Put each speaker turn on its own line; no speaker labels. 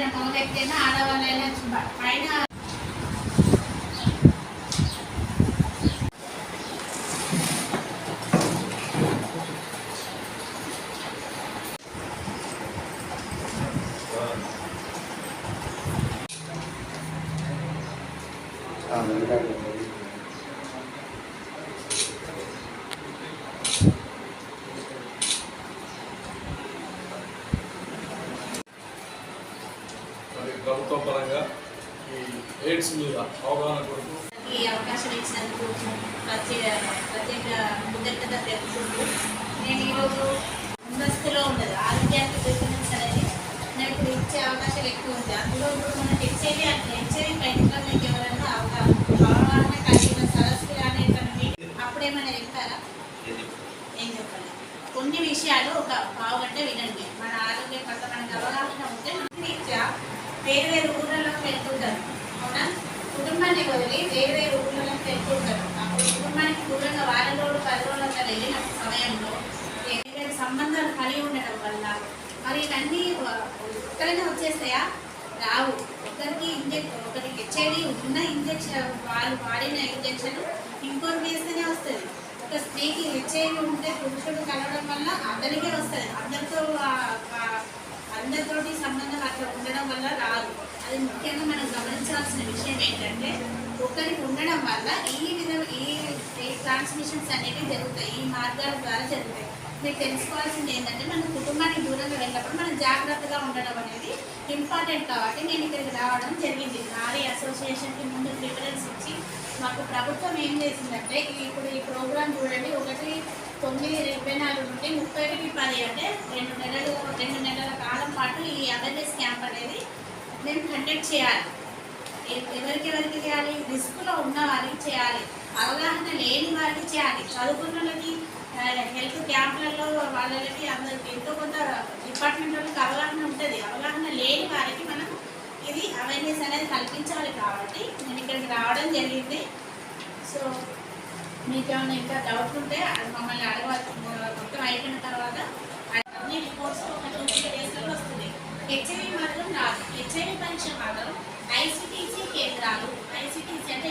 ఎవరైనా మగ వ్యక్తి అయినా ఆడవాళ్ళైనా పైన
ప్రభుత్వ పరంగా ఈ ఎయిడ్స్ మీద అవగాహన కొరకు
ఈ అవకాశం ఇచ్చినందుకు ప్రత్యేక కృతజ్ఞత తెలుపుకుంటూ నేను ఈరోజు ముందస్తులో ఉండదు ఆరోగ్యానికి ప్రిఫరెన్స్ అనేది నాకు ఇప్పుడు ఇచ్చే అవకాశాలు ఎక్కువ ఉంది. అందులో ఇప్పుడు మనం హెచ్ఐవి పైన మీకు ఎవరైనా అవగాహన కలిగిన సరస్సు కానీ అప్పుడేమైనా చెప్తారా? ఏం చెప్పాలి? కొన్ని విషయాలు ఒక పావుగంట వినండి. మన ఆరోగ్యం పట్ల మనకు అవగాహన ఉంటే రీత్యా వేరు వేరు ఊళ్ళలోకి వెళ్తుంటారు. అవునా? కుటుంబాన్ని వదిలి వేరు వేరు ఊళ్ళలోకి వెళ్తుంటారు. అప్పుడు కుటుంబానికి దూరంగా వారం రోజులు 10 రోజులంతా వెళ్ళిన సమయంలో వేరు వేరు సంబంధాలు కలిగి ఉండటం వల్ల మరి ఇవన్నీ ఒక్కరైనా వచ్చేస్తాయా? రావు. ఒకరికి హెచ్ఐవి ఉన్న ఇంజక్షన్ వాళ్ళు వాడిన ఇంజక్షన్ ఇంకోటి వేస్తేనే వస్తుంది. ఒక స్త్రీకి హెచ్ఐవి ఉంటే పురుషుడు కలవడం వల్ల అతనికే వస్తుంది. అందరితోటి సంబంధం అట్లా ఉండడం వల్ల రాదు. అది ముఖ్యంగా మనం గమనించాల్సిన విషయం ఏంటంటే ఒకరికి ఉండడం వల్ల ఈ ట్రాన్స్మిషన్స్ అనేవి జరుగుతాయి. ఈ మార్గాల ద్వారా జరుగుతాయి. మీకు తెలుసుకోవాల్సింది ఏంటంటే మన కుటుంబానికి దూరంగా వెళ్ళినప్పుడు మనం జాగ్రత్తగా ఉండడం అనేది ఇంపార్టెంట్. కాబట్టి నేను ఇక్కడికి రావడం జరిగింది. నారీ అసోసియేషన్కి ముందు ప్రిఫరెన్స్ ఇచ్చి మాకు ప్రభుత్వం ఏం చేసిందంటే ఇప్పుడు ఈ ప్రోగ్రాం చూడండి 1/9/24 నుండి 31/10 అంటే 2 నెలల కాలం పాటు ఈ అవేర్నెస్ క్యాంప్ అనేది మేము కండక్ట్ చేయాలి. ఎవరికి చేయాలి? రిస్క్లో ఉన్న వారికి చేయాలి, అవగాహన లేని వారికి చేయాలి. చదువుకున్న వాళ్ళకి హెల్త్ క్యాంపులలో వాళ్ళకి అందరికి ఎంతో కొంత డిపార్ట్మెంట్ వాళ్ళకి అవగాహన ఉంటుంది. అవగాహన లేని వారికి మనం ఇది అవేర్నెస్ అనేది కల్పించాలి. కాబట్టి నేను ఇక్కడికి రావడం జరిగింది. సో మీకు ఏమైనా ఇంకా డౌట్ ఉంటే మమ్మల్ని అడగవచ్చు. మొత్తం అయిపోయిన తర్వాత అన్ని రిపోర్ట్స్ ఒక 2-3 డేస్లో వస్తుంది. హెచ్ఐవి మాత్రం రాదు. హెచ్ఐవి పరీక్ష మాత్రం ఐసిటిసి కేంద్రాలు, ఐసిటిసి అంటే